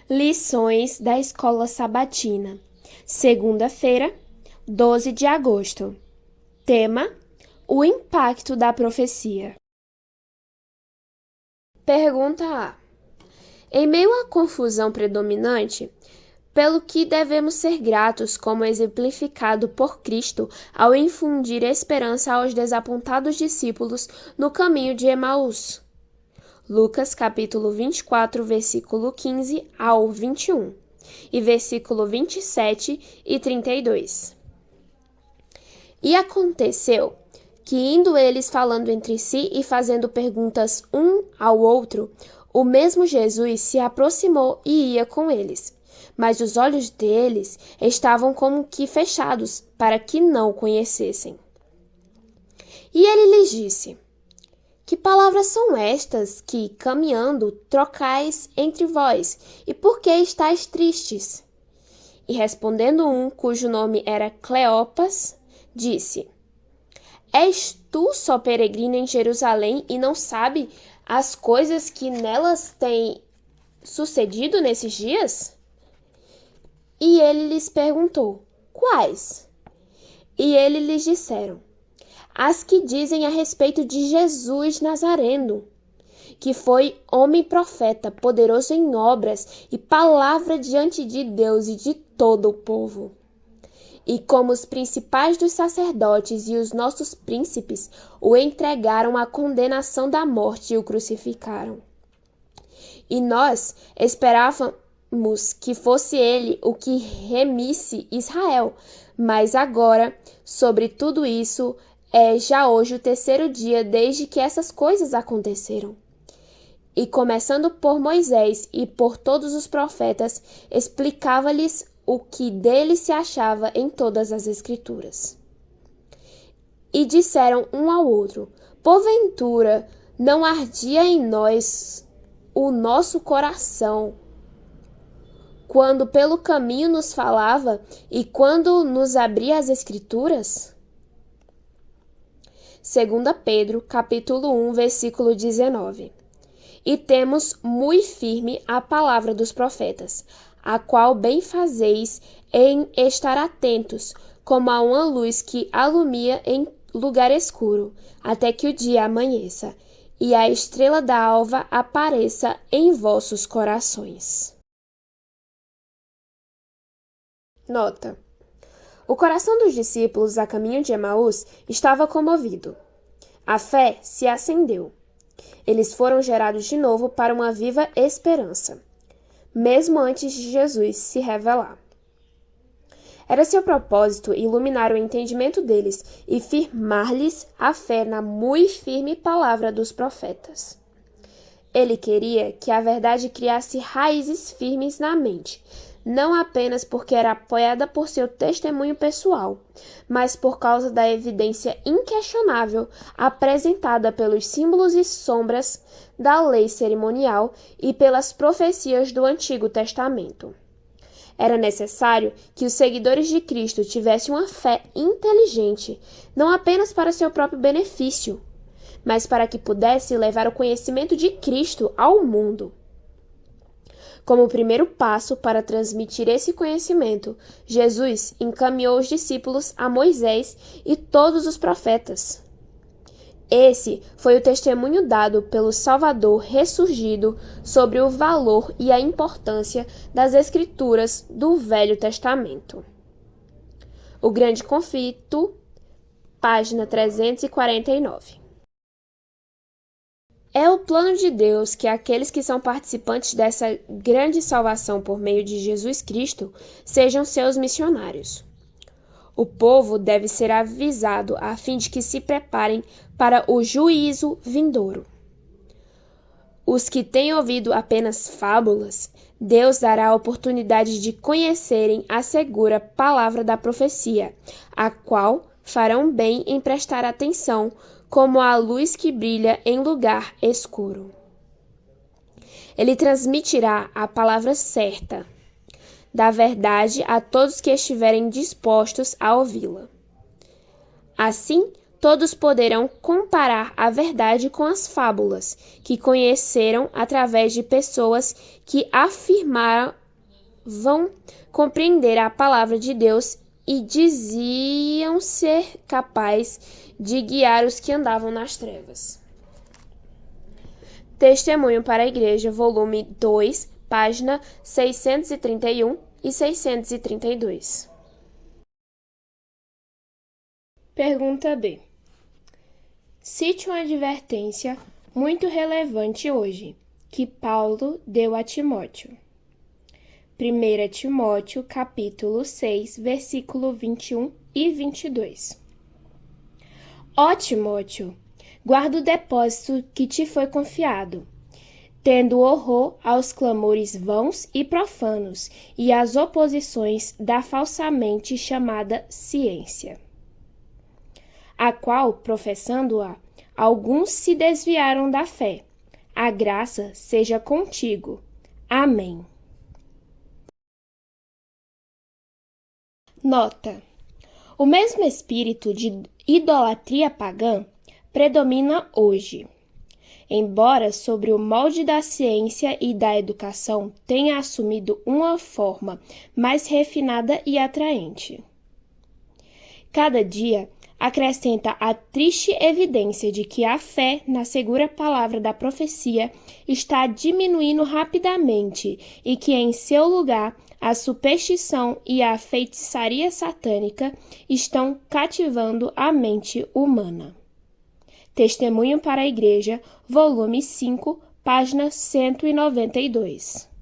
Lições da Escola Sabatina. Segunda-feira, 12 de agosto. Tema: o impacto da profecia. Pergunta A. Em meio à confusão predominante, pelo que devemos ser gratos, como exemplificado por Cristo ao infundir esperança aos desapontados discípulos no caminho de Emaús. Lucas capítulo 24, versículo 15 ao 21 e versículo 27 e 32. E aconteceu que, indo eles falando entre si e fazendo perguntas um ao outro, o mesmo Jesus se aproximou e ia com eles. Mas os olhos deles estavam como que fechados, para que não o conhecessem. E ele lhes disse: que palavras são estas que, caminhando, trocais entre vós? E por que estáis tristes? E respondendo um, cujo nome era Cleopas, disse: És tu só peregrino em Jerusalém e não sabe as coisas que nelas têm sucedido nesses dias? E ele lhes perguntou: quais? E eles lhes disseram: as que dizem a respeito de Jesus Nazareno, que foi homem profeta, poderoso em obras e palavra diante de Deus e de todo o povo. E como os principais dos sacerdotes e os nossos príncipes o entregaram à condenação da morte e o crucificaram. E nós esperávamos que fosse ele o que remisse Israel, mas agora, sobre tudo isso, é já hoje o terceiro dia desde que essas coisas aconteceram. E começando por Moisés e por todos os profetas, explicava-lhes o que dele se achava em todas as Escrituras. E disseram um ao outro: porventura não ardia em nós o nosso coração quando pelo caminho nos falava e quando nos abria as Escrituras? 2 Pedro, capítulo 1, versículo 19. E temos muito firme a palavra dos profetas, a qual bem fazeis em estar atentos, como a uma luz que alumia em lugar escuro, até que o dia amanheça, e a estrela da alva apareça em vossos corações. Nota: o coração dos discípulos a caminho de Emaús estava comovido. A fé se acendeu. Eles foram gerados de novo para uma viva esperança, mesmo antes de Jesus se revelar. Era seu propósito iluminar o entendimento deles e firmar-lhes a fé na muito firme palavra dos profetas. Ele queria que a verdade criasse raízes firmes na mente, não apenas porque era apoiada por seu testemunho pessoal, mas por causa da evidência inquestionável apresentada pelos símbolos e sombras da lei cerimonial e pelas profecias do Antigo Testamento. Era necessário que os seguidores de Cristo tivessem uma fé inteligente, não apenas para seu próprio benefício, mas para que pudesse levar o conhecimento de Cristo ao mundo. Como primeiro passo para transmitir esse conhecimento, Jesus encaminhou os discípulos a Moisés e todos os profetas. Esse foi o testemunho dado pelo Salvador ressurgido sobre o valor e a importância das Escrituras do Velho Testamento. O Grande Conflito, página 349. É o plano de Deus que aqueles que são participantes dessa grande salvação por meio de Jesus Cristo sejam seus missionários. O povo deve ser avisado a fim de que se preparem para o juízo vindouro. Os que têm ouvido apenas fábulas, Deus dará a oportunidade de conhecerem a segura palavra da profecia, a qual farão bem em prestar atenção, como a luz que brilha em lugar escuro. Ele transmitirá a palavra certa da verdade a todos que estiverem dispostos a ouvi-la. Assim, todos poderão comparar a verdade com as fábulas que conheceram através de pessoas que afirmavam compreender a palavra de Deus e diziam ser capazes de guiar os que andavam nas trevas. Testemunho para a Igreja, volume 2, página 631 e 632. Pergunta B. Cite uma advertência muito relevante hoje, que Paulo deu a Timóteo. 1 Timóteo, capítulo 6, versículo 21 e 22. Ó Timóteo, guarda o depósito que te foi confiado, tendo horror aos clamores vãos e profanos e às oposições da falsamente chamada ciência, a qual, professando-a, alguns se desviaram da fé. A graça seja contigo. Amém. Nota: o mesmo espírito de idolatria pagã predomina hoje, embora sobre o molde da ciência e da educação tenha assumido uma forma mais refinada e atraente. Cada dia acrescenta a triste evidência de que a fé na segura palavra da profecia está diminuindo rapidamente e que, em seu lugar, a superstição e a feitiçaria satânica estão cativando a mente humana. Testemunho para a Igreja, volume 5, página 192.